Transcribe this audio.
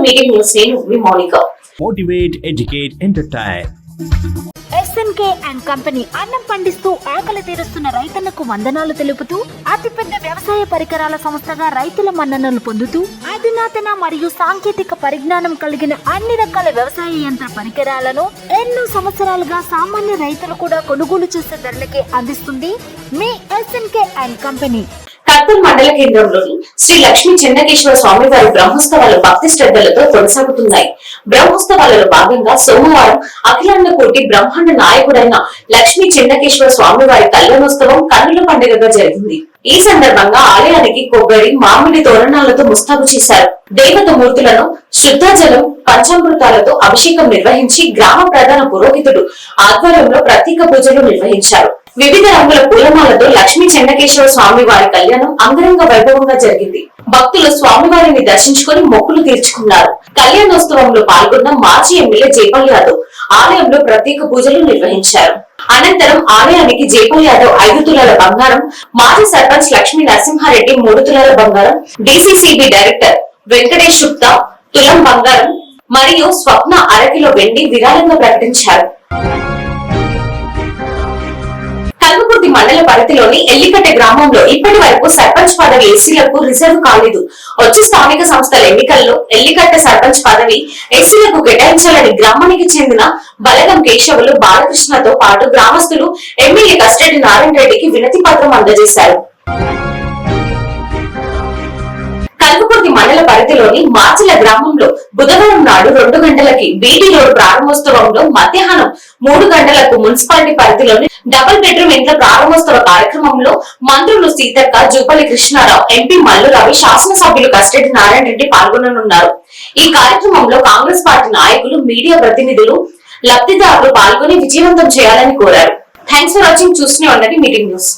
Meeting news నేను మీ Mounika. Motivate, educate, entertain. SNK and company అన్నం పండిస్తూ ఆకలి తీరుస్తున్న రైతన్నకు వందనాలు తెలుపుతూ అతిపెద్ద వ్యవసాయ పరికరాల సంస్థగా రైతుల మన్ననలు పొందుతూ అధునాతన మరియు సాంకేతిక పరిజ్ఞానం కలిగిన అన్ని రకాల వ్యవసాయ యంత్ర పరికరాలను ఎన్నో సంవత్సరాలుగా సామాన్య రైతులు కూడా కొనుగోలు చేసే ధరలకే అందిస్తుంది మీ ఎస్ఎన్కే అండ్ కంపెనీ. కర్నూలు మండల కేంద్రంలోని శ్రీ లక్ష్మీ చెన్నకేశ్వర స్వామి వారి బ్రహ్మోత్సవాలు భక్తి శ్రద్ధలతో కొనసాగుతున్నాయి. బ్రహ్మోత్సవాలలో భాగంగా సోమవారం అఖిలాండ కోటి బ్రహ్మాండ నాయకుడైన లక్ష్మీ చెన్నకేశ్వర స్వామి వారి కళ్యాణోత్సవం కన్నుల పండుగగా జరిగింది. ఈ సందర్భంగా ఆలయానికి కొబ్బరి, మామిడి తోరణాలతో ముస్తాబు చేశారు. దేవత మూర్తులను శుద్ధాజలం, పంచామృతాలతో అభిషేకం నిర్వహించి గ్రామ ప్రధాన పురోహితుడు ఆధ్వర్యంలో ప్రత్యేక పూజలు నిర్వహించారు. వివిధ రంగుల పూలమాలతో లక్ష్మీ చెన్నకేశ్వర స్వామి వారి కళ్యాణం అంగరంగ వైభవంగా జరిగింది. భక్తులు స్వామివారిని దర్శించుకుని మొక్కులు తీర్చుకున్నారు. కళ్యాణోత్సవంలో పాల్గొన్న మాజీ ఎమ్మెల్యే జైపాల్ యాదవ్ ఆలయంలో ప్రత్యేక పూజలు నిర్వహించారు. అనంతరం ఆలయానికి జైపాల్ యాదవ్ 5 తులాల బంగారం, మాజీ సర్పంచ్ లక్ష్మీ నరసింహారెడ్డి 3 తులాల బంగారం, డిసిసిబి డైరెక్టర్ వెంకటేష్ గుప్తా తులం బంగారం మరియు స్వప్న అరకిలో వెండి విరాళంగా ప్రకటించారు. కల్వకుర్తి మండల పరిధిలోని ఎల్లికట్టె గ్రామంలో ఇప్పటి వరకు సర్పంచ్ పదవి ఎస్సీలకు రిజర్వ్ కాలేదు. వచ్చే స్థానిక సంస్థల ఎన్నికల్లో ఎల్లికట్టె సర్పంచ్ పదవి ఎస్సీలకు కేటాయించాలని గ్రామానికి చెందిన బలగం కేశవులు బాలకృష్ణతో పాటు గ్రామస్తులు ఎమ్మెల్యే కస్టడి నారాయణ రెడ్డికి వినతి పత్రం అందజేశారు. కల్వకుర్తి మండల పరిధిలోని మార్చిల గ్రామంలో బుధవారం నాడు 2 గంటలకి బీటీ రోడ్ ప్రారంభోత్సవంలో మధ్యాహ్నం 3 గంటలకు మున్సిపాలిటీ పరిధిలోని డబుల్ బెడ్రూమ్ ఇండ్ల ప్రారంభోత్సవ కార్యక్రమంలో మంత్రులు సీతక్క, జూపల్లి కృష్ణారావు, ఎంపీ మల్లు రవి, శాసనసభ్యులు కస్టడి నారాయణ రెడ్డి పాల్గొననున్నారు. ఈ కార్యక్రమంలో కాంగ్రెస్ పార్టీ నాయకులు, మీడియా ప్రతినిధులు, లబ్ధిదారులు పాల్గొని విజయవంతం చేయాలని కోరారు. Thanks for watching. చూస్తూనే ఉండండి మీటింగ్ న్యూస్.